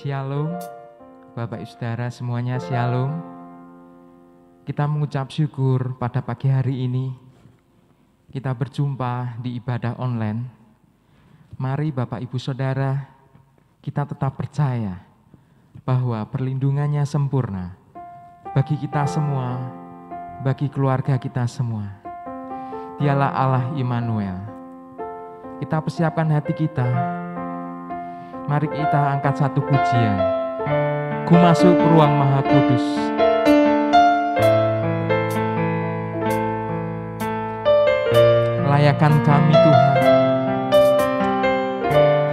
Shalom, Bapak Ibu Saudara semuanya, Shalom. Kita mengucap syukur pada pagi hari ini kita berjumpa di ibadah online. Mari Bapak Ibu Saudara, kita tetap percaya bahwa perlindungannya sempurna bagi kita semua, bagi keluarga kita semua. Dialah Allah Immanuel. Kita persiapkan hati kita. Mari kita angkat satu pujian. Ku masuk ruang Maha Kudus. Layakan kami Tuhan.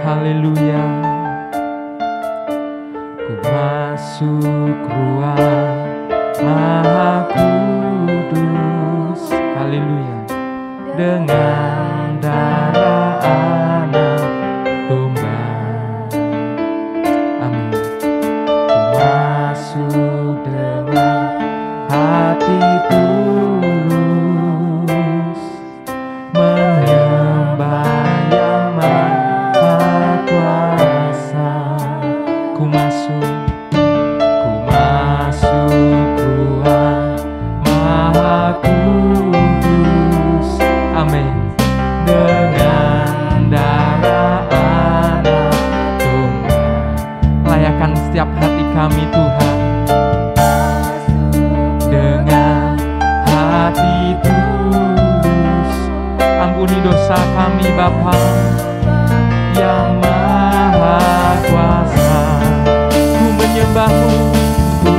Haleluya. Ku masuk ruang Maha Kudus. Haleluya. Dengan darah anak domba. Amin. Ku masuk dengan hati tulus, menyembah yang Maha Kuasa. Ku masuk ruang Maha Kudus. Amin. Dengan darah anak domba. Layakan setiap hati kami Tuhan. Dengan hati tulus, ampuni dosa kami Bapa yang Maha Kuasa. Ku menyembah-Mu, ku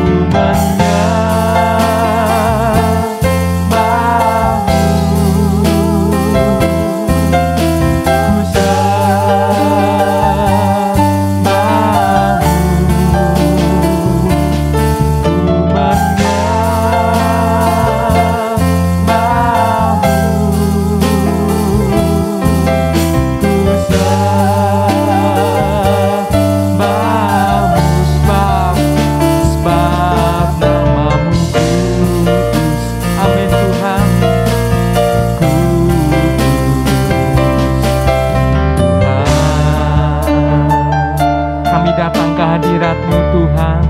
datang ke hadirat-Mu Tuhan.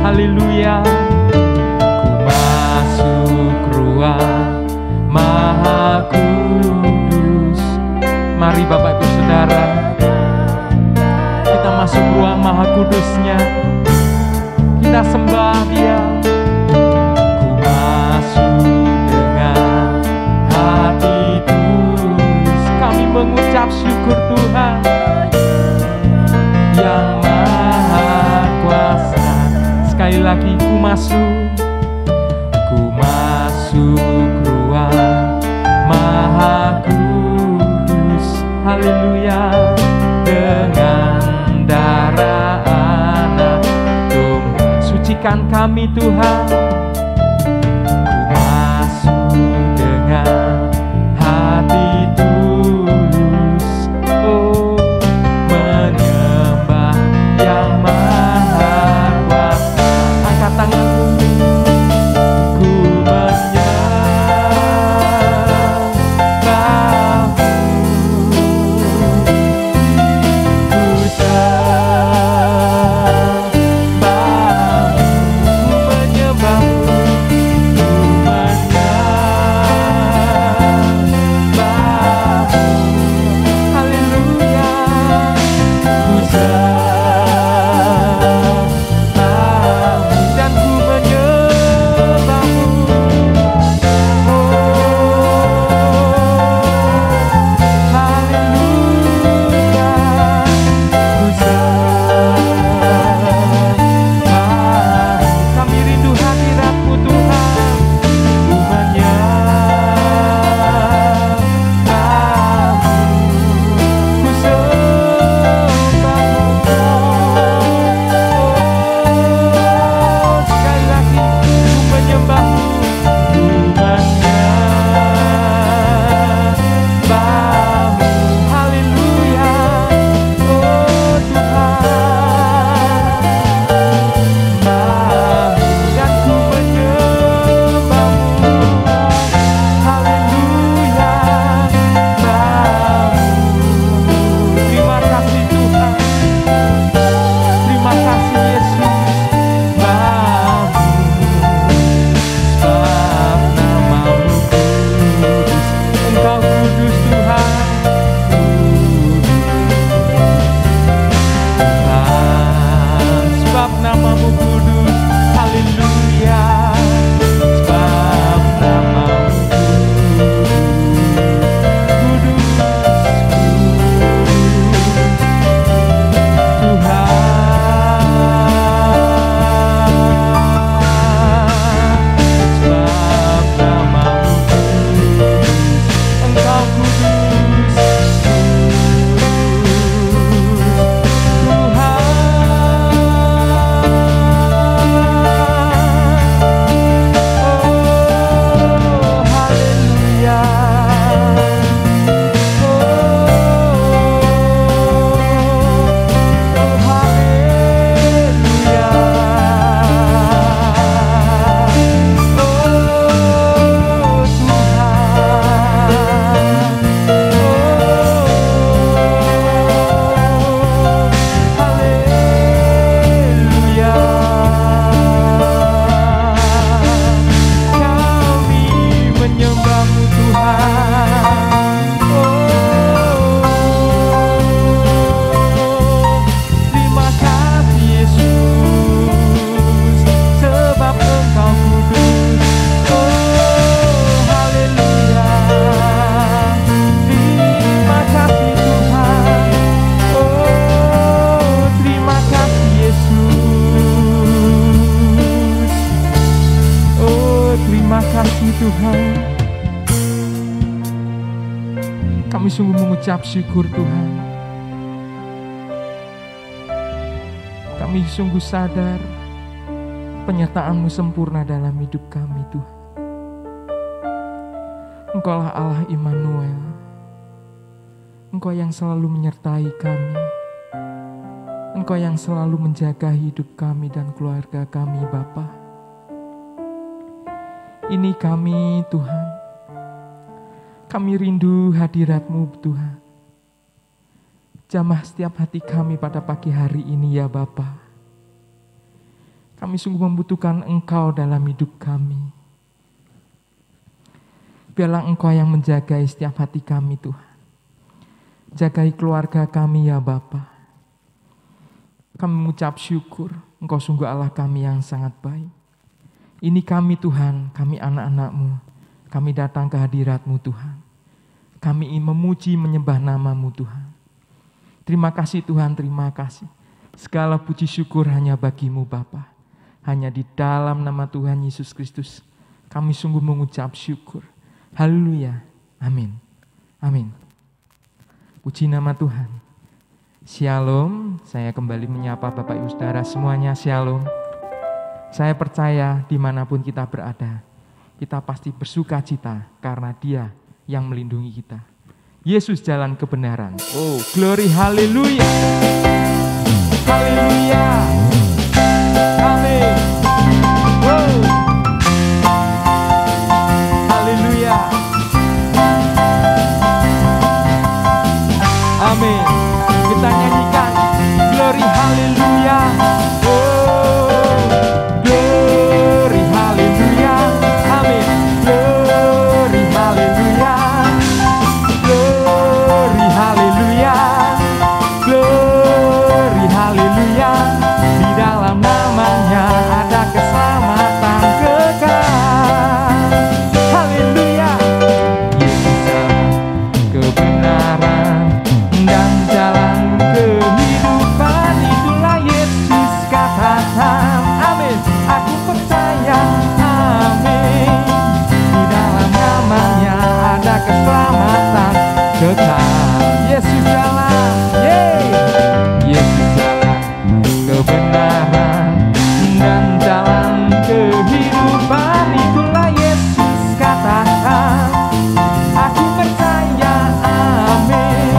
Haleluya. Ku masuk ruang Maha Kudus. Mari Bapak Ibu Saudara, kita masuk ruang Maha Kudus-Nya. Kita sembah Dia. Ku masuk dengan hati tulus. Kami mengucap syukur Tuhan yang Maha Kuasa. Sekali lagi ku masuk ruang Maha Kudus. Haleluya. Dengan darah anak domba, sucikan kami Tuhan. Ku masuk dengan hati tulus. Oh, tanganmu, ku menyembah-Mu, ku sembah-Mu, ku menyembah-Mu. Kami sungguh mengucap syukur Tuhan. Kami sungguh sadar penyertaan-Mu sempurna dalam hidup kami Tuhan. Engkaulah Allah Immanuel. Engkau yang selalu menyertai kami. Engkau yang selalu menjaga hidup kami dan keluarga kami Bapa. Ini kami Tuhan. Kami rindu hadirat-Mu Tuhan. Jamah setiap hati kami pada pagi hari ini ya Bapa. Kami sungguh membutuhkan Engkau dalam hidup kami. Biarlah Engkau yang menjagai setiap hati kami Tuhan. Jagai keluarga kami ya Bapa. Kami mengucap syukur, Engkau sungguh Allah kami yang sangat baik. Ini kami Tuhan, kami anak-anak-Mu. Kami datang ke hadirat-Mu Tuhan. Kami ingin memuji menyembah nama-Mu Tuhan. Terima kasih Tuhan, terima kasih. Segala puji syukur hanya bagi-Mu Bapa. Hanya di dalam nama Tuhan Yesus Kristus kami sungguh mengucap syukur. Haleluya. Amin. Amin. Puji nama Tuhan. Shalom. Saya kembali menyapa Bapak Ibu Saudara semuanya. Shalom. Saya percaya dimanapun kita berada, kita pasti bersuka cita karena Dia yang melindungi kita. Yesus jalan kebenaran. Oh, glory, haleluya. Haleluya. Amin. Oh. Haleluya. Amin. Kita nyanyikan glory, haleluya. Oh, glory, haleluya. Amin. Glory, haleluya. Glory, haleluya. Glory, haleluya. Di dalam namanya ada keselamatan kekal. Haleluya. Yesus jalan kebenaran dan jalan kehidupan. Itulah Yesus katakan. Amin. Aku percaya. Amin. Di dalam namanya ada keselamatan kekal. Yesus jalan. Yesus jalan kebenaran dan jalan kehidupan. Itulah Yesus katakan. Aku percaya. Amin.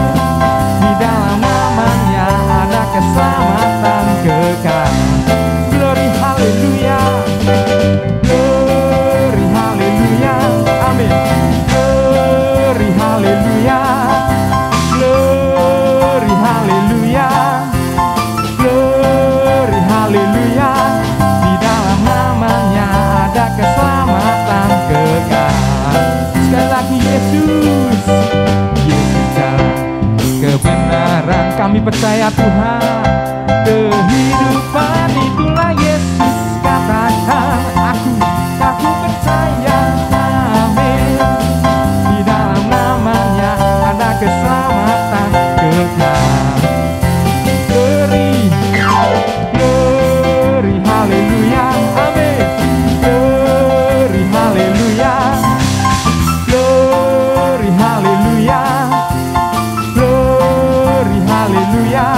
Di dalam namanya ada keselamatan kekal. Glory, haleluya. Glory, haleluya. Amin. Glory, haleluya. Glory, haleluya. Glory, haleluya. Di dalam namanya ada keselamatan kekal. Sekali lagi Yesus. Yesus jalan kebenaran. Kami percaya Tuhan. Kehidupan itulah Yesus katakan. Aku percaya. Amin. Di dalam namanya ada keselamatan kekal. Glory, glory, haleluya. Amin. Glory, haleluya. Glory, haleluya. Glory, haleluya.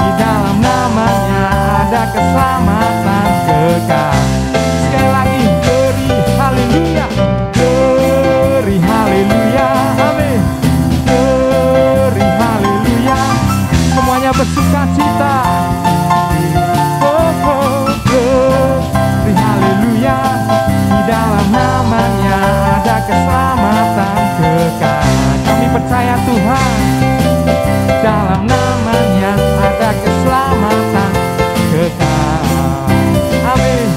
Di dalam namanya ada keselamatan kekal. Sekali lagi glory, haleluya. Glory, haleluya. Amin. Glory, haleluya. Semuanya bersuka cita. Oh, oh, glory, haleluya. Di dalam namanya ada keselamatan kekal. Kami percaya Tuhan. Dalam namanya ada keselamatan kekal. Amin.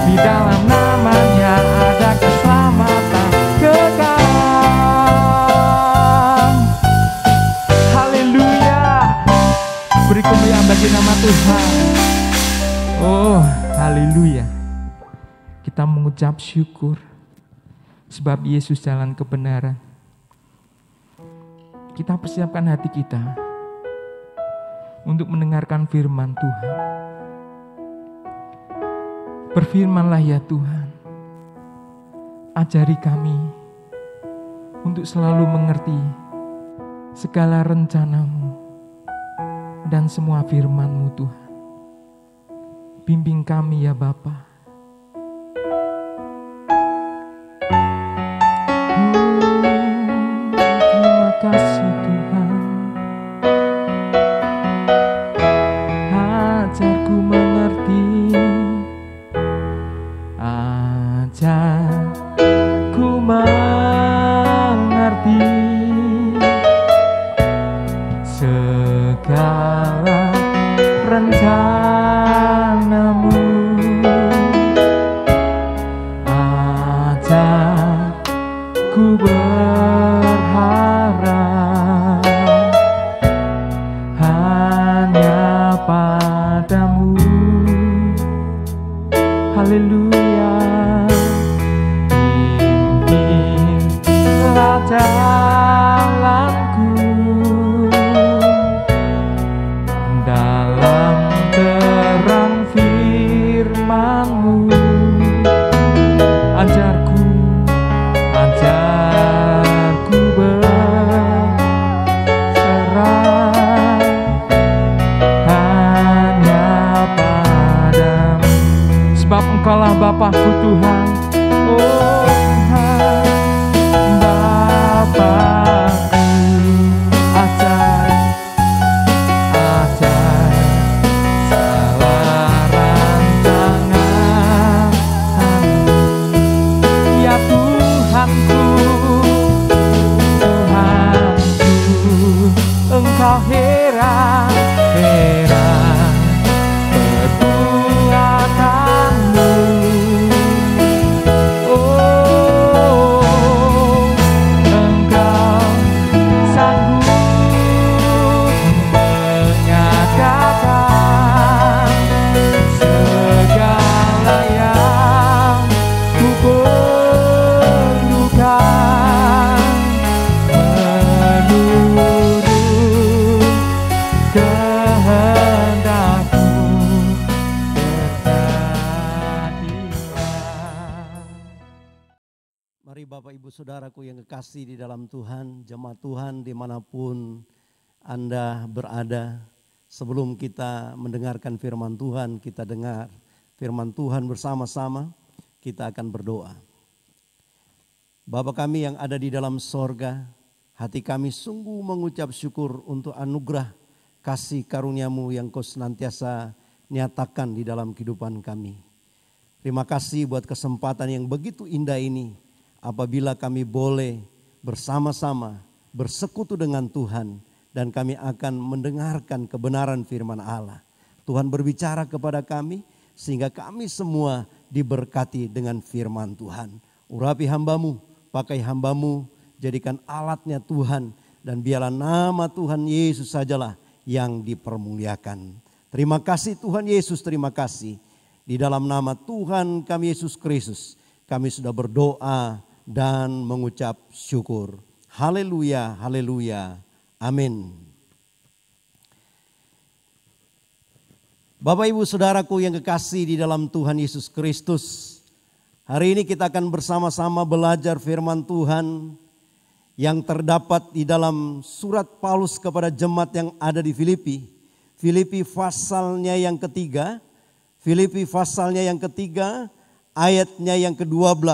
Di dalam namanya ada keselamatan kekal. Haleluya. Beri kemuliaan bagi nama Tuhan. Oh, haleluya. Kita mengucap syukur sebab Yesus jalan kebenaran. Kita persiapkan hati kita untuk mendengarkan firman Tuhan. Berfirmanlah ya Tuhan, ajari kami untuk selalu mengerti segala rencana-Mu dan semua firman-Mu Tuhan. Bimbing kami ya Bapa. Terima kasih Tuhan. Ajarku mengerti, ajarku mengerti segala rencana-Mu. Ajarku berharap hanya padamu. Haleluya. Bimbinglah jalanku dalam terang firman-Mu. Ajarku berserah hanya padamu. Sebab Engkaulah Bapakku Tuhan. Oh Tuhan, Bapakku, ajar segala rancangan-Mu. Ya Tuhanku, Engkau heran perbuatanmu. Oh, Engkau sanggup mengadakan segala yang ku perlukan menurut kehendak-Mu, berjadilah. Mari Bapak Ibu Saudaraku yang kekasih di dalam Tuhan, jemaat Tuhan dimanapun Anda berada. Sebelum kita mendengarkan firman Tuhan, kita dengar firman Tuhan bersama-sama, kita akan berdoa. Bapa kami yang ada di dalam sorga, hati kami sungguh mengucap syukur untuk anugerah kasih karunia-Mu yang Kau senantiasa nyatakan di dalam kehidupan kami. Terima kasih buat kesempatan yang begitu indah ini, apabila kami boleh bersama-sama bersekutu dengan Tuhan dan kami akan mendengarkan kebenaran firman Allah. Tuhan berbicara kepada kami sehingga kami semua diberkati dengan firman Tuhan. Urapi hamba-Mu, pakai hamba-Mu, jadikan alatnya Tuhan, dan biarlah nama Tuhan Yesus sajalah yang dipermuliakan. Terima kasih Tuhan Yesus, terima kasih. Di dalam nama Tuhan kami Yesus Kristus, kami sudah berdoa dan mengucap syukur. Haleluya, haleluya, amin. Bapak Ibu Saudaraku yang kekasih di dalam Tuhan Yesus Kristus, hari ini kita akan bersama-sama belajar firman Tuhan yang terdapat di dalam surat Paulus kepada jemaat yang ada di Filipi. Filipi pasalnya yang ketiga. Filipi pasalnya yang ketiga, ayatnya yang ke-12.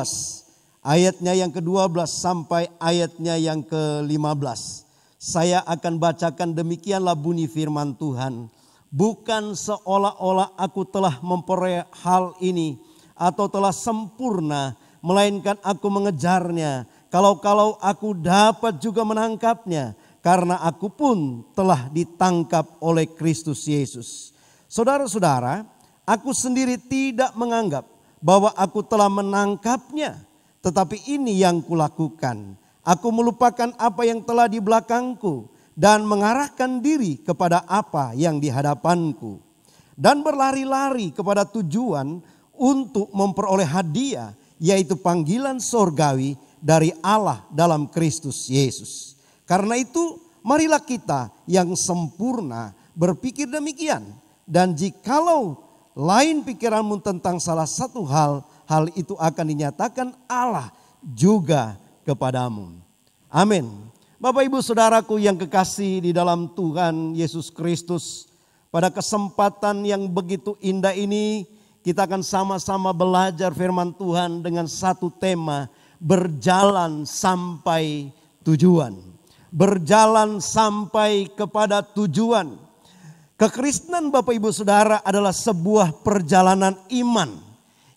Ayatnya yang ke-12 sampai ayatnya yang ke-15. Saya akan bacakan, demikianlah bunyi firman Tuhan. Bukan seolah-olah aku telah memperoleh hal ini atau telah sempurna, melainkan aku mengejarnya. Kalau aku dapat juga menangkapnya, karena aku pun telah ditangkap oleh Kristus Yesus. Saudara-saudara, aku sendiri tidak menganggap bahwa aku telah menangkapnya, tetapi ini yang kulakukan. Aku melupakan apa yang telah di belakangku dan mengarahkan diri kepada apa yang di hadapanku. Dan berlari-lari kepada tujuan untuk memperoleh hadiah, yaitu panggilan sorgawi dari Allah dalam Kristus Yesus. Karena itu marilah kita yang sempurna berpikir demikian. Dan jikalau lain pikiranmu tentang salah satu hal, hal itu akan dinyatakan Allah juga kepadamu. Amin. Bapak Ibu Saudaraku yang kekasih di dalam Tuhan Yesus Kristus, pada kesempatan yang begitu indah ini kita akan sama-sama belajar firman Tuhan dengan satu tema, berjalan sampai tujuan. Berjalan sampai kepada tujuan. Kekristenan Bapak Ibu Saudara adalah sebuah perjalanan iman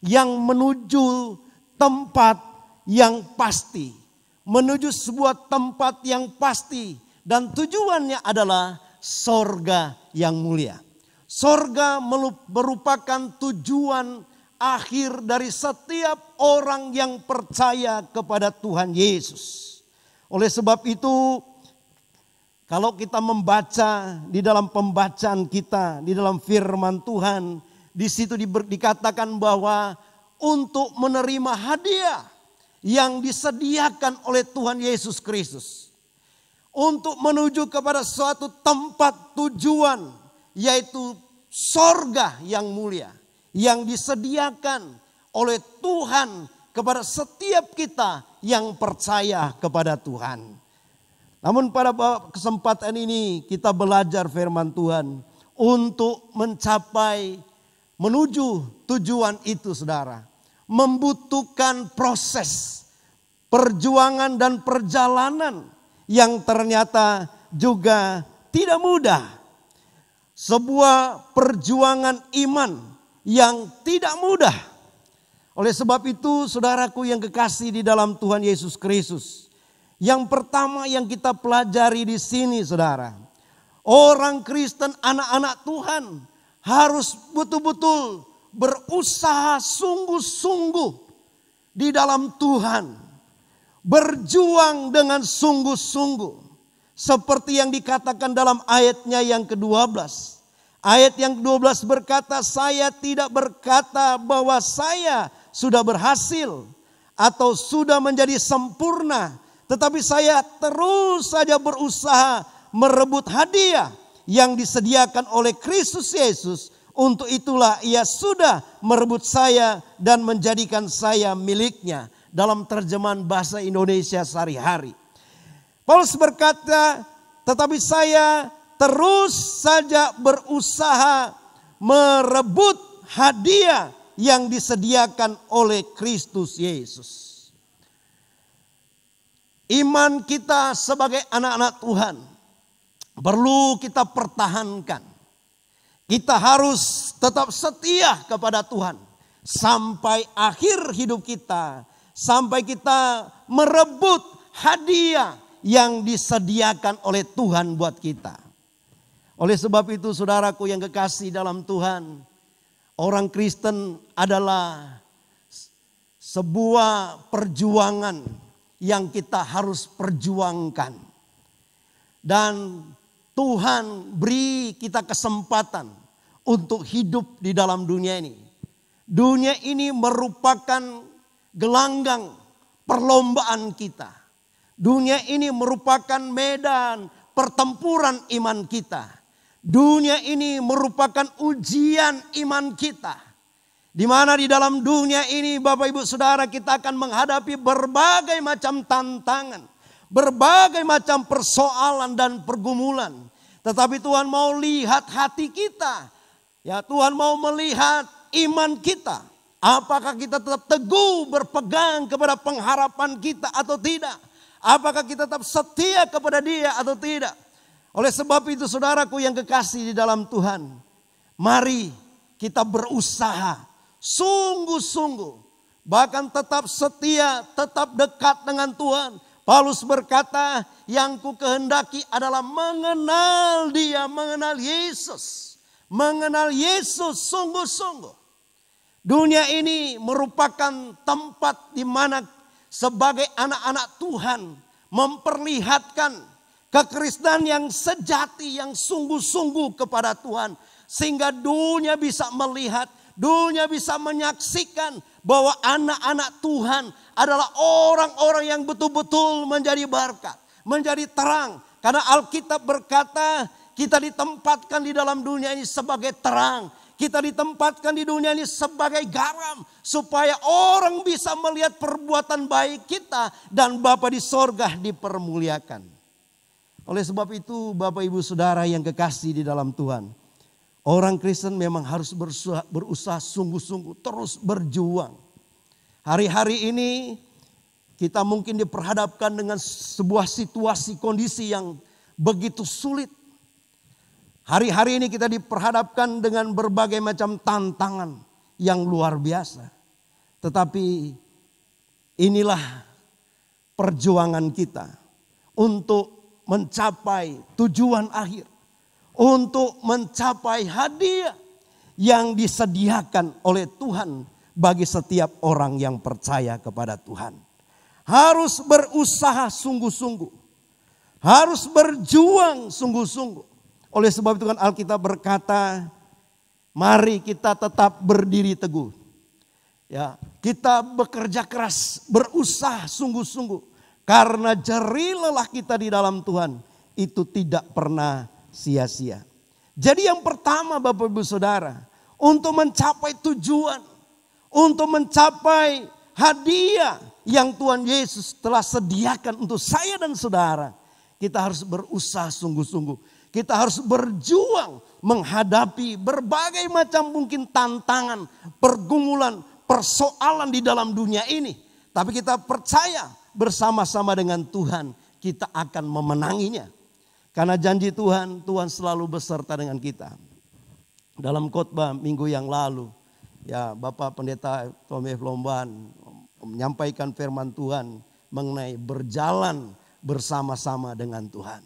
yang menuju tempat yang pasti. Menuju sebuah tempat yang pasti dan tujuannya adalah sorga yang mulia. Sorga merupakan tujuan akhir dari setiap orang yang percaya kepada Tuhan Yesus. Oleh sebab itu, kalau kita membaca di dalam pembacaan kita, di dalam firman Tuhan, di situ dikatakan bahwa untuk menerima hadiah yang disediakan oleh Tuhan Yesus Kristus, untuk menuju kepada suatu tempat tujuan, yaitu sorga yang mulia, yang disediakan oleh Tuhan kepada setiap kita yang percaya kepada Tuhan. Namun pada kesempatan ini kita belajar firman Tuhan untuk menuju tujuan itu, saudara, membutuhkan proses, perjuangan dan perjalanan yang ternyata juga tidak mudah. Sebuah perjuangan iman yang tidak mudah. Oleh sebab itu, saudaraku yang kekasih di dalam Tuhan Yesus Kristus, yang pertama yang kita pelajari di sini, saudara, orang Kristen, anak-anak Tuhan harus betul-betul berusaha sungguh-sungguh di dalam Tuhan. Berjuang dengan sungguh-sungguh. Seperti yang dikatakan dalam ayatnya yang ke-12. Ayat yang ke-12 berkata, saya tidak berkata bahwa saya sudah berhasil atau sudah menjadi sempurna. Tetapi saya terus saja berusaha merebut hadiah yang disediakan oleh Kristus Yesus. Untuk itulah ia sudah merebut saya dan menjadikan saya miliknya. Dalam terjemahan bahasa Indonesia sehari-hari. Paulus berkata, tetapi saya terus saja berusaha merebut hadiah yang disediakan oleh Kristus Yesus. Iman kita sebagai anak-anak Tuhan perlu kita pertahankan. Kita harus tetap setia kepada Tuhan sampai akhir hidup kita, sampai kita merebut hadiah yang disediakan oleh Tuhan buat kita. Oleh sebab itu, saudaraku yang kekasih dalam Tuhan, orang Kristen adalah sebuah perjuangan yang kita harus perjuangkan. Dan Tuhan beri kita kesempatan untuk hidup di dalam dunia ini. Dunia ini merupakan gelanggang perlombaan kita. Dunia ini merupakan medan pertempuran iman kita. Dunia ini merupakan ujian iman kita. Di mana di dalam dunia ini Bapak Ibu Saudara kita akan menghadapi berbagai macam tantangan. Berbagai macam persoalan dan pergumulan. Tetapi Tuhan mau lihat hati kita. Ya, Tuhan mau melihat iman kita. Apakah kita tetap teguh berpegang kepada pengharapan kita atau tidak? Apakah kita tetap setia kepada Dia atau tidak? Oleh sebab itu, saudaraku yang kekasih di dalam Tuhan, mari kita berusaha sungguh-sungguh, bahkan tetap setia, tetap dekat dengan Tuhan. Paulus berkata, yang ku kehendaki adalah mengenal Dia, mengenal Yesus. Mengenal Yesus sungguh-sungguh. Dunia ini merupakan tempat di mana sebagai anak-anak Tuhan memperlihatkan kekristenan yang sejati, yang sungguh-sungguh kepada Tuhan. Sehingga dunia bisa melihat, dunia bisa menyaksikan bahwa anak-anak Tuhan adalah orang-orang yang betul-betul menjadi berkat, menjadi terang. Karena Alkitab berkata kita ditempatkan di dalam dunia ini sebagai terang. Kita ditempatkan di dunia ini sebagai garam. Supaya orang bisa melihat perbuatan baik kita. Dan Bapa di sorga dipermuliakan. Oleh sebab itu Bapak Ibu Saudara yang kekasih di dalam Tuhan, orang Kristen memang harus berusaha sungguh-sungguh, terus berjuang. Hari-hari ini kita mungkin diperhadapkan dengan sebuah situasi kondisi yang begitu sulit. Hari-hari ini kita diperhadapkan dengan berbagai macam tantangan yang luar biasa. Tetapi inilah perjuangan kita untuk mencapai tujuan akhir. Untuk mencapai hadiah yang disediakan oleh Tuhan bagi setiap orang yang percaya kepada Tuhan. Harus berusaha sungguh-sungguh. Harus berjuang sungguh-sungguh. Oleh sebab itu kan Alkitab berkata, mari kita tetap berdiri teguh. Ya, kita bekerja keras, berusaha sungguh-sungguh. Karena jerih lelah kita di dalam Tuhan itu tidak pernah sia-sia. Jadi yang pertama Bapak Ibu Saudara, untuk mencapai tujuan, untuk mencapai hadiah yang Tuhan Yesus telah sediakan untuk saya dan saudara, kita harus berusaha sungguh-sungguh. Kita harus berjuang menghadapi berbagai macam mungkin tantangan, pergumulan, persoalan di dalam dunia ini. Tapi kita percaya bersama-sama dengan Tuhan kita akan memenanginya. Karena janji Tuhan, Tuhan selalu beserta dengan kita. Dalam khotbah minggu yang lalu, ya Bapak Pendeta Tommy Lomban menyampaikan firman Tuhan mengenai berjalan bersama-sama dengan Tuhan.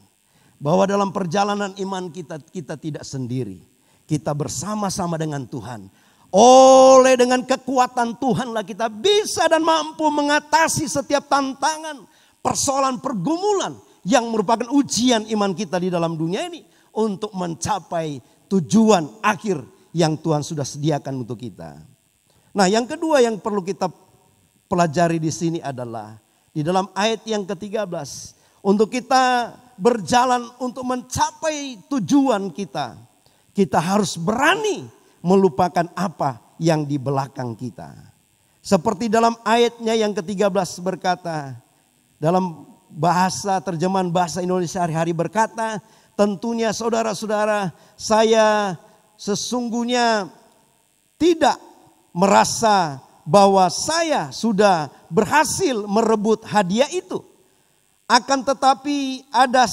Bahwa dalam perjalanan iman kita tidak sendiri. Kita bersama-sama dengan Tuhan. Oleh dengan kekuatan Tuhanlah kita bisa dan mampu mengatasi setiap tantangan, persoalan, pergumulan yang merupakan ujian iman kita di dalam dunia ini untuk mencapai tujuan akhir yang Tuhan sudah sediakan untuk kita. Nah, yang kedua yang perlu kita pelajari di sini adalah di dalam ayat yang ke-13, untuk kita berjalan untuk mencapai tujuan kita, kita harus berani melupakan apa yang di belakang kita. Seperti dalam ayatnya yang ke-13 berkata, dalam bahasa terjemahan bahasa Indonesia hari-hari berkata, tentunya saudara-saudara, saya sesungguhnya tidak merasa bahwa saya sudah berhasil merebut hadiah itu. Akan tetapi ada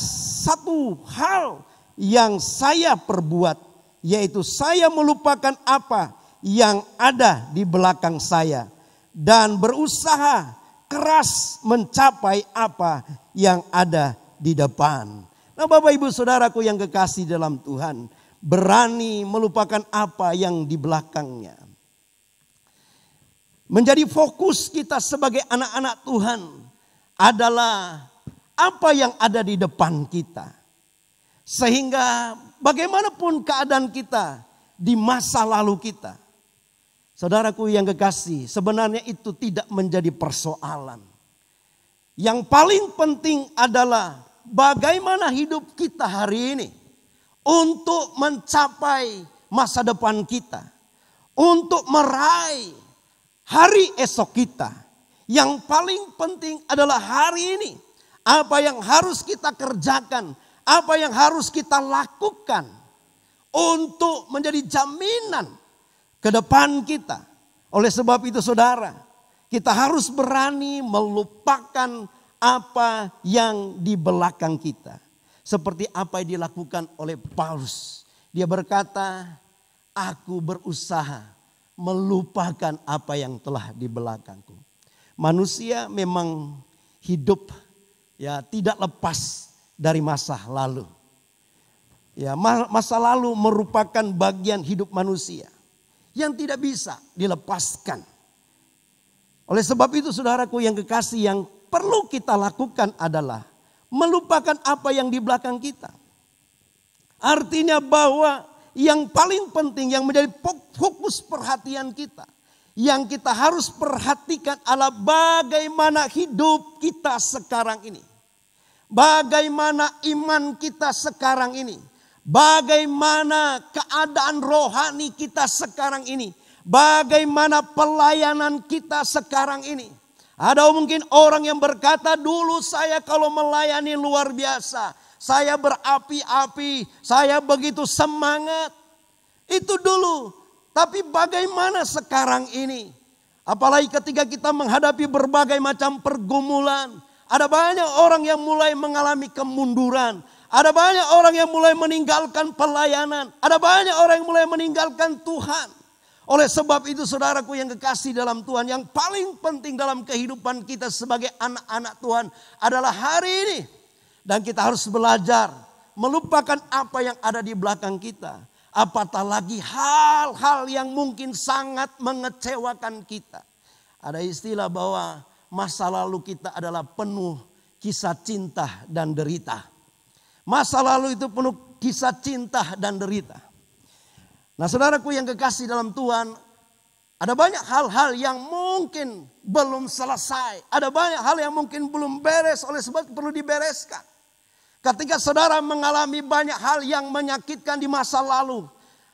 satu hal yang saya perbuat, yaitu saya melupakan apa yang ada di belakang saya dan berusaha keras mencapai apa yang ada di depan. Nah, Bapak Ibu Saudaraku yang kekasih dalam Tuhan, berani melupakan apa yang di belakangnya. Menjadi fokus kita sebagai anak-anak Tuhan adalah apa yang ada di depan kita. Sehingga bagaimanapun keadaan kita di masa lalu kita, saudaraku yang kekasih, sebenarnya itu tidak menjadi persoalan. Yang paling penting adalah bagaimana hidup kita hari ini untuk mencapai masa depan kita, untuk meraih hari esok kita. Yang paling penting adalah hari ini, apa yang harus kita kerjakan, apa yang harus kita lakukan untuk menjadi jaminan ke depan kita. Oleh sebab itu saudara, kita harus berani melupakan apa yang di belakang kita. Seperti apa yang dilakukan oleh Paulus. Dia berkata, aku berusaha melupakan apa yang telah di belakangku. Manusia memang hidup ya tidak lepas dari masa lalu. Ya, masa lalu merupakan bagian hidup manusia yang tidak bisa dilepaskan. Oleh sebab itu saudaraku yang kekasih, yang perlu kita lakukan adalah melupakan apa yang di belakang kita. Artinya bahwa yang paling penting yang menjadi fokus perhatian kita, yang kita harus perhatikan adalah bagaimana hidup kita sekarang ini. Bagaimana iman kita sekarang ini. Bagaimana keadaan rohani kita sekarang ini. Bagaimana pelayanan kita sekarang ini. Ada mungkin orang yang berkata, dulu saya kalau melayani luar biasa. saya berapi-api, saya begitu semangat. Itu dulu. Tapi bagaimana sekarang ini? Apalagi ketika kita menghadapi berbagai macam pergumulan. Ada banyak orang yang mulai mengalami kemunduran. Ada banyak orang yang mulai meninggalkan pelayanan. Ada banyak orang yang mulai meninggalkan Tuhan. Oleh sebab itu saudaraku yang kekasih dalam Tuhan, yang paling penting dalam kehidupan kita sebagai anak-anak Tuhan adalah hari ini. Dan kita harus belajar melupakan apa yang ada di belakang kita. Apatah lagi hal-hal yang mungkin sangat mengecewakan kita. Ada istilah bahwa masa lalu kita adalah penuh kisah cinta dan derita. Masa lalu itu penuh kisah cinta dan derita. Nah saudaraku yang kekasih dalam Tuhan, ada banyak hal-hal yang mungkin belum selesai. Ada banyak hal yang mungkin belum beres, oleh sebab perlu dibereskan. Ketika saudara mengalami banyak hal yang menyakitkan di masa lalu.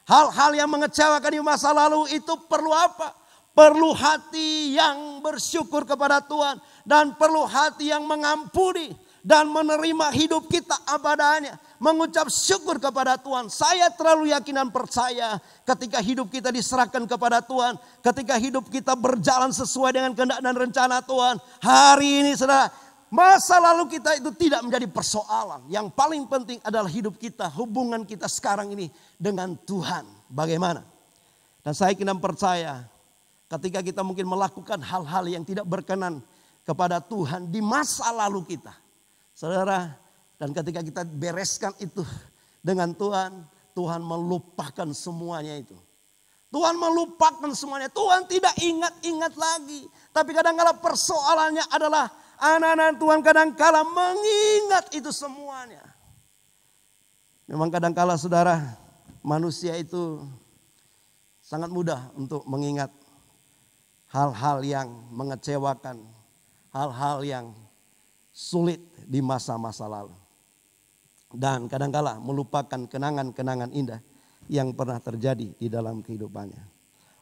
Hal-hal yang mengecewakan di masa lalu itu perlu apa? Perlu hati yang bersyukur kepada Tuhan. Dan perlu hati yang mengampuni. Dan menerima hidup kita apa adanya. Mengucap syukur kepada Tuhan. Saya terlalu yakin dan percaya ketika hidup kita diserahkan kepada Tuhan. Ketika hidup kita berjalan sesuai dengan kehendak dan rencana Tuhan. Hari ini saudara, masa lalu kita itu tidak menjadi persoalan. Yang paling penting adalah hidup kita, hubungan kita sekarang ini dengan Tuhan. Bagaimana? Dan saya kena percaya ketika kita mungkin melakukan hal-hal yang tidak berkenan kepada Tuhan di masa lalu kita. Saudara, dan ketika kita bereskan itu dengan Tuhan, Tuhan melupakan semuanya itu. Tuhan melupakan semuanya. Tuhan tidak ingat-ingat lagi. Tapi kadang-kadang persoalannya adalah anak-anak Tuhan kadang-kala mengingat itu semuanya. Memang kadang-kala saudara, manusia itu sangat mudah untuk mengingat hal-hal yang mengecewakan, hal-hal yang sulit di masa-masa lalu. Dan kadang-kala melupakan kenangan-kenangan indah yang pernah terjadi di dalam kehidupannya.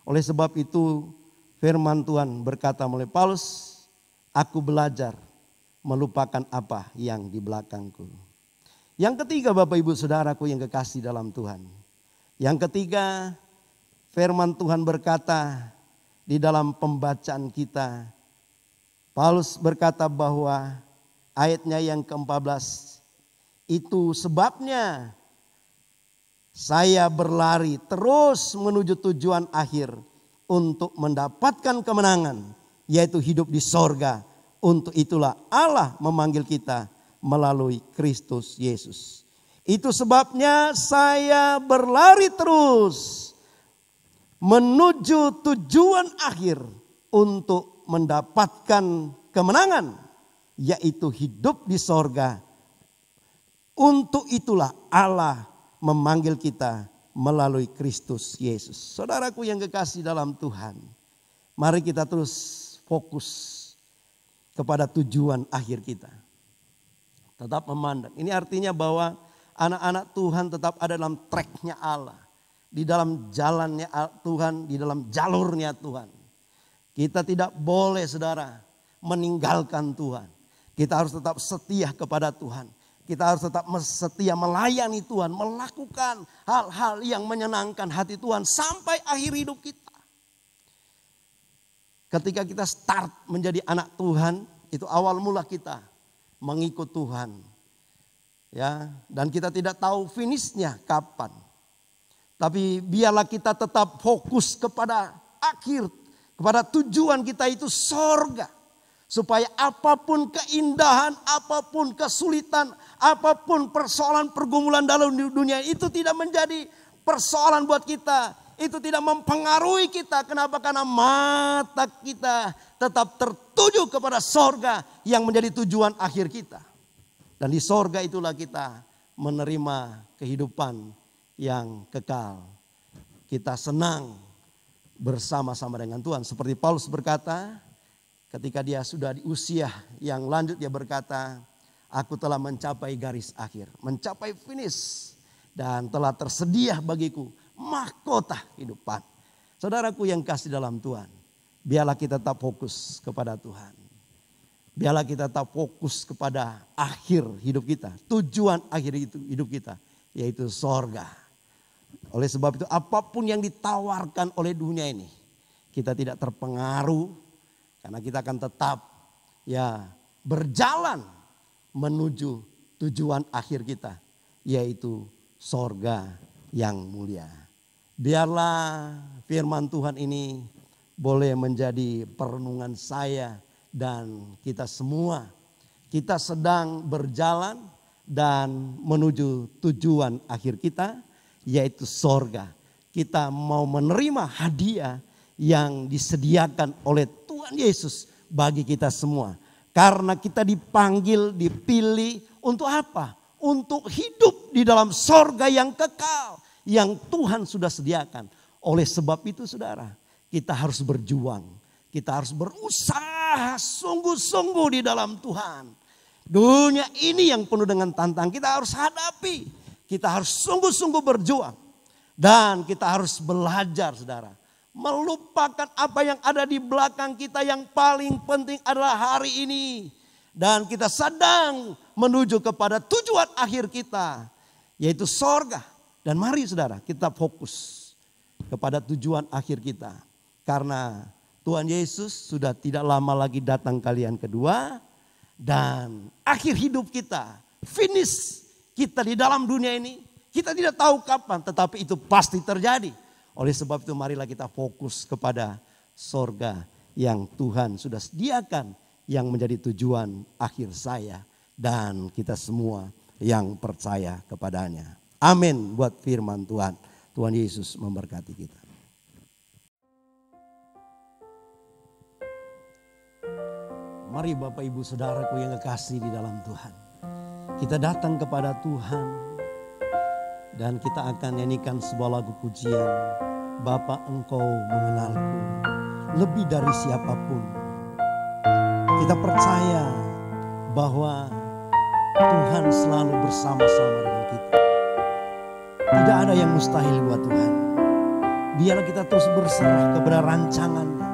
Oleh sebab itu firman Tuhan berkata melalui Paulus, aku belajar melupakan apa yang di belakangku. Yang ketiga Bapak Ibu Saudaraku yang kekasih dalam Tuhan. Yang ketiga firman Tuhan berkata di dalam pembacaan kita. Paulus berkata bahwa ayatnya yang ke-14. Itu sebabnya saya berlari terus menuju tujuan akhir untuk mendapatkan kemenangan. Yaitu hidup di sorga. Untuk itulah Allah memanggil kita melalui Kristus Yesus. Itu sebabnya saya berlari terus menuju tujuan akhir untuk mendapatkan kemenangan. Yaitu hidup di sorga. Untuk itulah Allah memanggil kita melalui Kristus Yesus. Saudaraku yang kekasih dalam Tuhan. Mari kita terus fokus kepada tujuan akhir kita. Tetap memandang. Ini artinya bahwa anak-anak Tuhan tetap ada dalam tracknya Allah. Di dalam jalannya Tuhan, di dalam jalurnya Tuhan. Kita tidak boleh saudara meninggalkan Tuhan. Kita harus tetap setia kepada Tuhan. Kita harus tetap setia melayani Tuhan. Melakukan hal-hal yang menyenangkan hati Tuhan sampai akhir hidup kita. Ketika kita start menjadi anak Tuhan, itu awal mula kita mengikut Tuhan. Ya, dan kita tidak tahu finishnya kapan. Tapi biarlah kita tetap fokus kepada akhir, kepada tujuan kita itu sorga. Supaya apapun keindahan, apapun kesulitan, apapun persoalan pergumulan dalam dunia itu tidak menjadi persoalan buat kita. Itu tidak mempengaruhi kita. Kenapa? Karena mata kita tetap tertuju kepada sorga yang menjadi tujuan akhir kita. Dan di sorga itulah kita menerima kehidupan yang kekal. Kita senang bersama-sama dengan Tuhan. Seperti Paulus berkata, ketika dia sudah di usia yang lanjut, dia berkata, aku telah mencapai garis akhir, mencapai finish. Dan telah tersedia bagiku mahkota kehidupan. Saudaraku yang kasih dalam Tuhan, biarlah kita tetap fokus kepada Tuhan. Biarlah kita tetap fokus kepada akhir hidup kita. Tujuan akhir hidup kita, yaitu sorga. Oleh sebab itu apapun yang ditawarkan oleh dunia ini, kita tidak terpengaruh. Karena kita akan tetap berjalan menuju tujuan akhir kita, yaitu sorga yang mulia. Biarlah firman Tuhan ini boleh menjadi perenungan saya dan kita semua. Kita sedang berjalan dan menuju tujuan akhir kita, yaitu sorga. Kita mau menerima hadiah yang disediakan oleh Tuhan Yesus bagi kita semua. Karena kita dipanggil, dipilih untuk apa? Untuk hidup di dalam sorga yang kekal, yang Tuhan sudah sediakan. Oleh sebab itu saudara, kita harus berjuang. Kita harus berusaha sungguh-sungguh di dalam Tuhan. Dunia ini yang penuh dengan tantangan, kita harus hadapi. Kita harus sungguh-sungguh berjuang. Dan kita harus belajar saudara. Melupakan apa yang ada di belakang kita, yang paling penting adalah hari ini. Dan kita sedang menuju kepada tujuan akhir kita, yaitu sorga. Dan mari saudara, kita fokus kepada tujuan akhir kita. Karena Tuhan Yesus sudah tidak lama lagi datang kali yang kedua. Dan akhir hidup kita, finish kita di dalam dunia ini, kita tidak tahu kapan, tetapi itu pasti terjadi. Oleh sebab itu marilah kita fokus kepada sorga yang Tuhan sudah sediakan, yang menjadi tujuan akhir saya dan kita semua yang percaya kepadanya. Amin buat firman Tuhan. Tuhan Yesus memberkati kita. Mari Bapak Ibu Saudaraku yang kekasih di dalam Tuhan. Kita datang kepada Tuhan dan kita akan nyanyikan sebuah lagu pujian. Bapa, Engkau mengenalku lebih dari siapapun. Kita percaya bahwa Tuhan selalu bersama-sama dengan kita. Tidak ada yang mustahil buat Tuhan. Biarlah kita terus berserah kepada rancangan-Nya.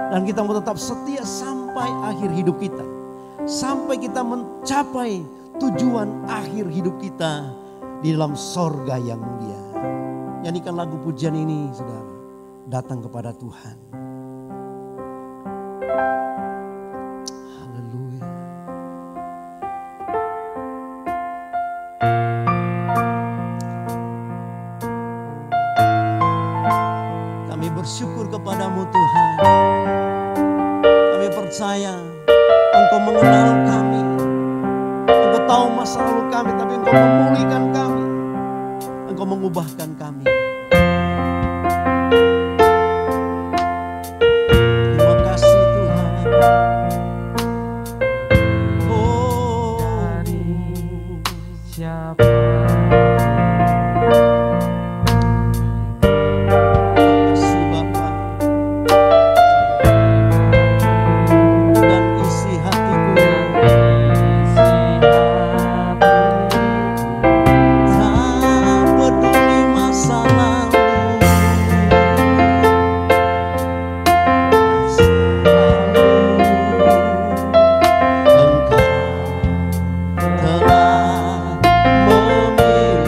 Dan kita mau tetap setia sampai akhir hidup kita. Sampai kita mencapai tujuan akhir hidup kita di dalam sorga yang mulia. Nyanyikan lagu pujian ini saudara. Datang kepada Tuhan. Haleluya. Kami bersyukur kepadamu Tuhan. Kami percaya Engkau mengenal kami. Engkau tahu masa lalu kami, tapi Engkau memulihkan kami. Engkau mengubahkan kami. Terima kasih Tuhan. Oh, Siapa Engkau telah memilih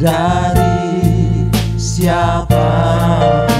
dari siapapun.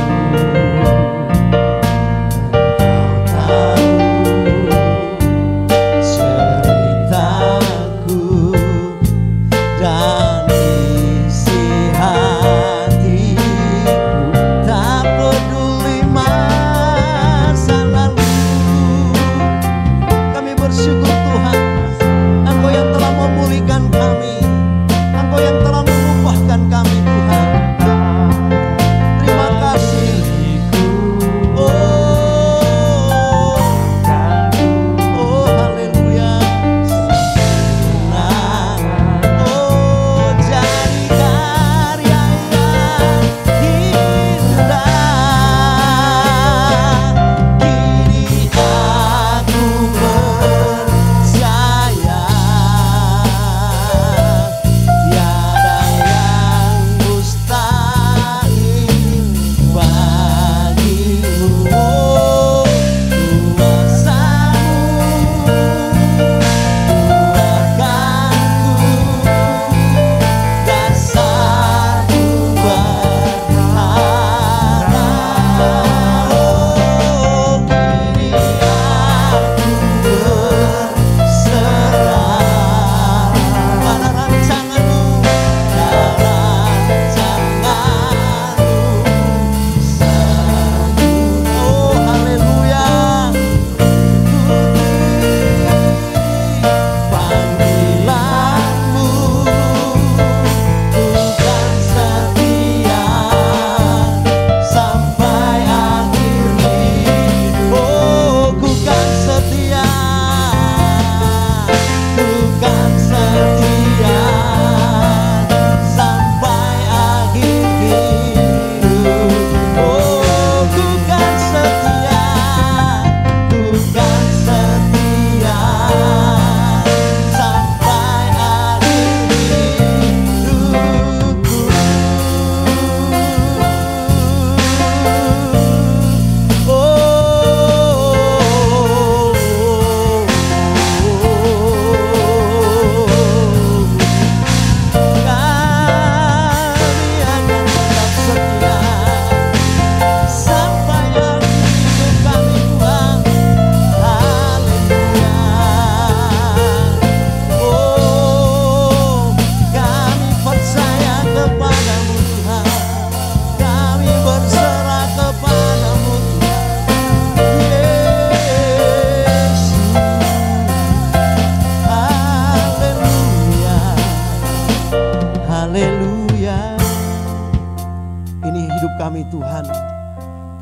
kami Tuhan,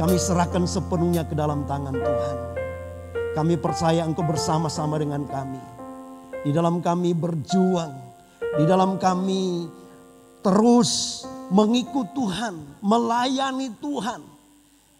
kami serahkan sepenuhnya ke dalam tangan Tuhan. Kami percaya Engkau bersama-sama dengan kami. Di dalam kami berjuang, di dalam kami terus mengikut Tuhan, melayani Tuhan.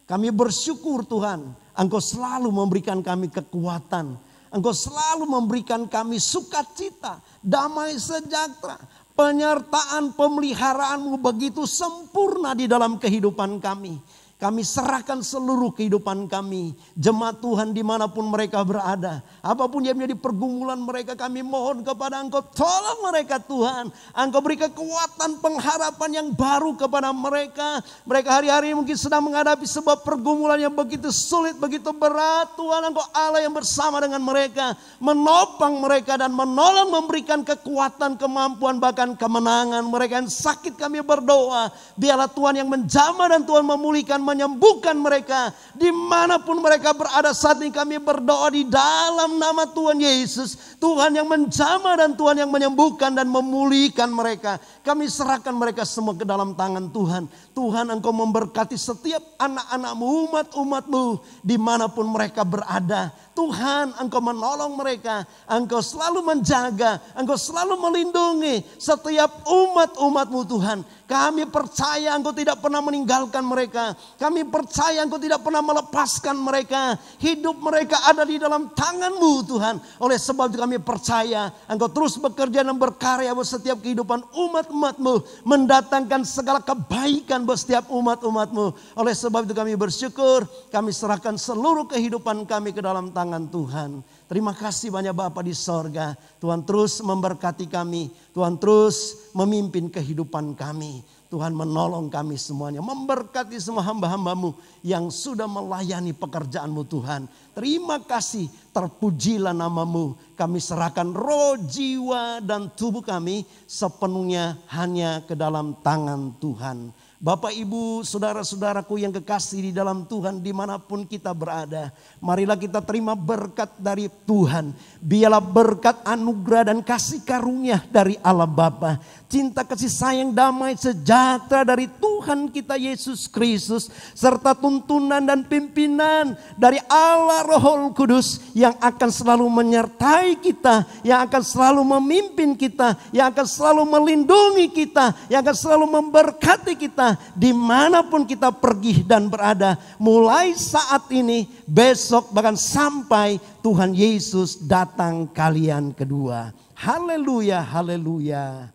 Kami bersyukur Tuhan, Engkau selalu memberikan kami kekuatan. Engkau selalu memberikan kami sukacita, damai sejahtera. Penyertaan pemeliharaan-Mu begitu sempurna di dalam kehidupan kami. Kami serahkan seluruh kehidupan kami. Jemaat Tuhan dimanapun mereka berada. Apapun yang menjadi pergumulan mereka, kami mohon kepada Engkau. Tolong mereka Tuhan. Engkau beri kekuatan pengharapan yang baru kepada mereka. Mereka hari-hari mungkin sedang menghadapi sebuah pergumulan yang begitu sulit, begitu berat. Tuhan, Engkau Allah yang bersama dengan mereka. Menopang mereka dan menolong, memberikan kekuatan, kemampuan, bahkan kemenangan. Mereka yang sakit kami berdoa. Biarlah Tuhan yang menjamah dan Tuhan memulihkan, menyembuhkan mereka dimanapun mereka berada. Saat ini kami berdoa di dalam nama Tuhan Yesus, Tuhan yang menjamah dan Tuhan yang menyembuhkan dan memulihkan mereka. Kami serahkan mereka semua ke dalam tangan Tuhan. Tuhan, Engkau memberkati setiap anak-anak-Mu, umat-umat-Mu dimanapun mereka berada. Tuhan, Engkau menolong mereka, Engkau selalu menjaga, Engkau selalu melindungi setiap umat-umat-Mu Tuhan. Kami percaya Engkau tidak pernah meninggalkan mereka. Kami percaya Engkau tidak pernah melepaskan mereka. Hidup mereka ada di dalam tangan-Mu Tuhan. Oleh sebab itu kami percaya Engkau terus bekerja dan berkarya buat setiap kehidupan umat-umat-Mu. Mendatangkan segala kebaikan buat setiap umat-umat-Mu. Oleh sebab itu kami bersyukur. Kami serahkan seluruh kehidupan kami ke dalam tangan tangan Tuhan. Terima kasih banyak Bapa di sorga. Tuhan terus memberkati kami. Tuhan terus memimpin kehidupan kami. Tuhan menolong kami semuanya. Memberkati semua hamba-hambamu yang sudah melayani pekerjaan-Mu Tuhan. Terima kasih, terpujilah nama-Mu. Kami serahkan roh, jiwa, dan tubuh kami sepenuhnya hanya ke dalam tangan Tuhan. Bapak, Ibu, saudara-saudaraku yang kekasih di dalam Tuhan dimanapun kita berada. Marilah kita terima berkat dari Tuhan. Biarlah berkat anugerah dan kasih karunia dari Allah Bapa. Cinta, kasih sayang, damai, sejahtera dari Tuhan kita Yesus Kristus. Serta tuntunan dan pimpinan dari Allah Roh Kudus yang akan selalu menyertai kita. Yang akan selalu memimpin kita. Yang akan selalu melindungi kita. Yang akan selalu memberkati kita. Dimanapun kita pergi dan berada, mulai saat ini, besok, bahkan sampai Tuhan Yesus datang kalian kedua. Haleluya, haleluya,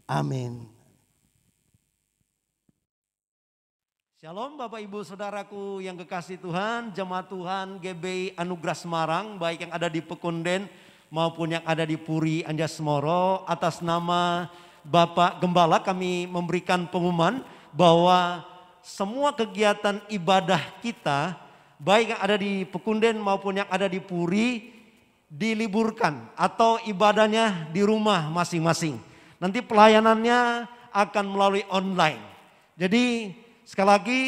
amin. Shalom Bapak Ibu Saudaraku yang kekasih Tuhan, jemaat Tuhan GBI Anugerah Semarang, baik yang ada di Pekunden maupun yang ada di Puri Anjas-Moro. Atas nama Bapak Gembala kami memberikan pengumuman bahwa semua kegiatan ibadah kita, baik yang ada di Pekunden maupun yang ada di Puri, diliburkan atau ibadahnya di rumah masing-masing. Nanti pelayanannya akan melalui online. Jadi sekali lagi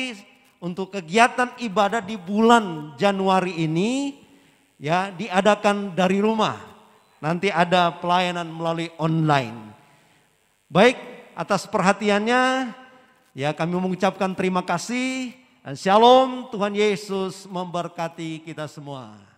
untuk kegiatan ibadah di bulan Januari ini ya diadakan dari rumah. Nanti ada pelayanan melalui online. Baik, atas perhatiannya ya kami mengucapkan terima kasih dan shalom, Tuhan Yesus memberkati kita semua.